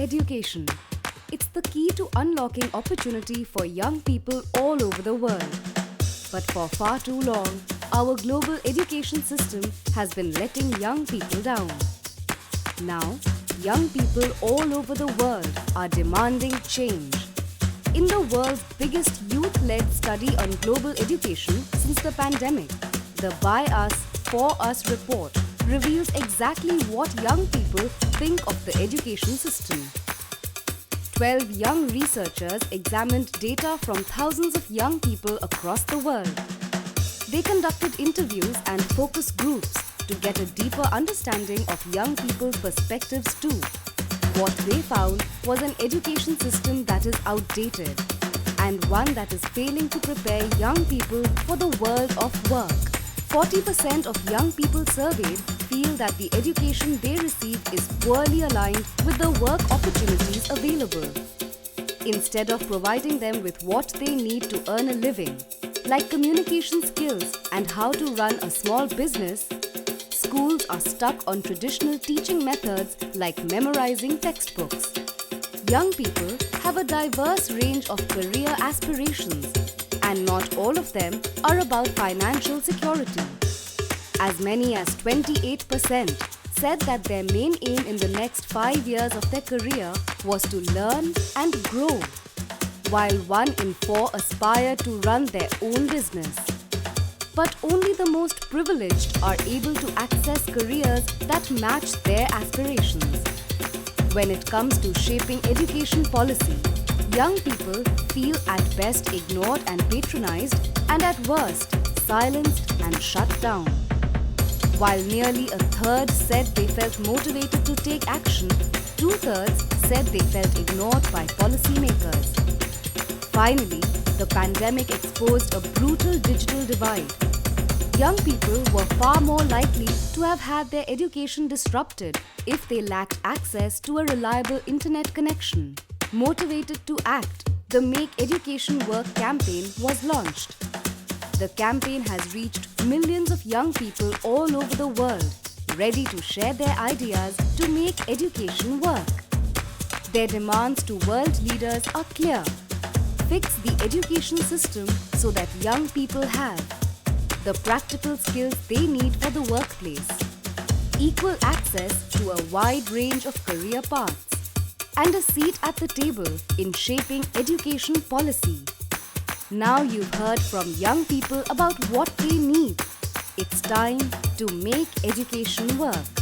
Education. It's the key to unlocking opportunity for young people all over the world. But for far too long, our global education system has been letting young people down. Now, young people all over the world are demanding change. In the world's biggest youth-led study on global education since the pandemic, the By Us, For Us report reveals exactly what young people think of the education system. 12 young researchers examined data from thousands of young people across the world. They conducted interviews and focus groups to get a deeper understanding of young people's perspectives too. What they found was an education system that is outdated and one that is failing to prepare young people for the world of work. 40% of young people surveyed feel that the education they receive is poorly aligned with the work opportunities available. Instead of providing them with what they need to earn a living, like communication skills and how to run a small business, schools are stuck on traditional teaching methods like memorizing textbooks. Young people have a diverse range of career aspirations, and not all of them are about financial security. As many as 28% said that their main aim in the next 5 years of their career was to learn and grow, while 1 in 4 aspire to run their own business. But only the most privileged are able to access careers that match their aspirations. When it comes to shaping education policy, young people feel at best ignored and patronized, and at worst, silenced and shut down. While nearly a third said they felt motivated to take action, 2/3 said they felt ignored by policymakers. Finally, the pandemic exposed a brutal digital divide. Young people were far more likely to have had their education disrupted if they lacked access to a reliable internet connection. Motivated to act, the Make Education Work campaign was launched. The campaign has reached millions of young people all over the world, ready to share their ideas to make education work. Their demands to world leaders are clear. Fix the education system so that young people have the practical skills they need for the workplace, equal access to a wide range of career paths, and a seat at the table in shaping education policy. Now you've heard from young people about what they need. It's time to make education work.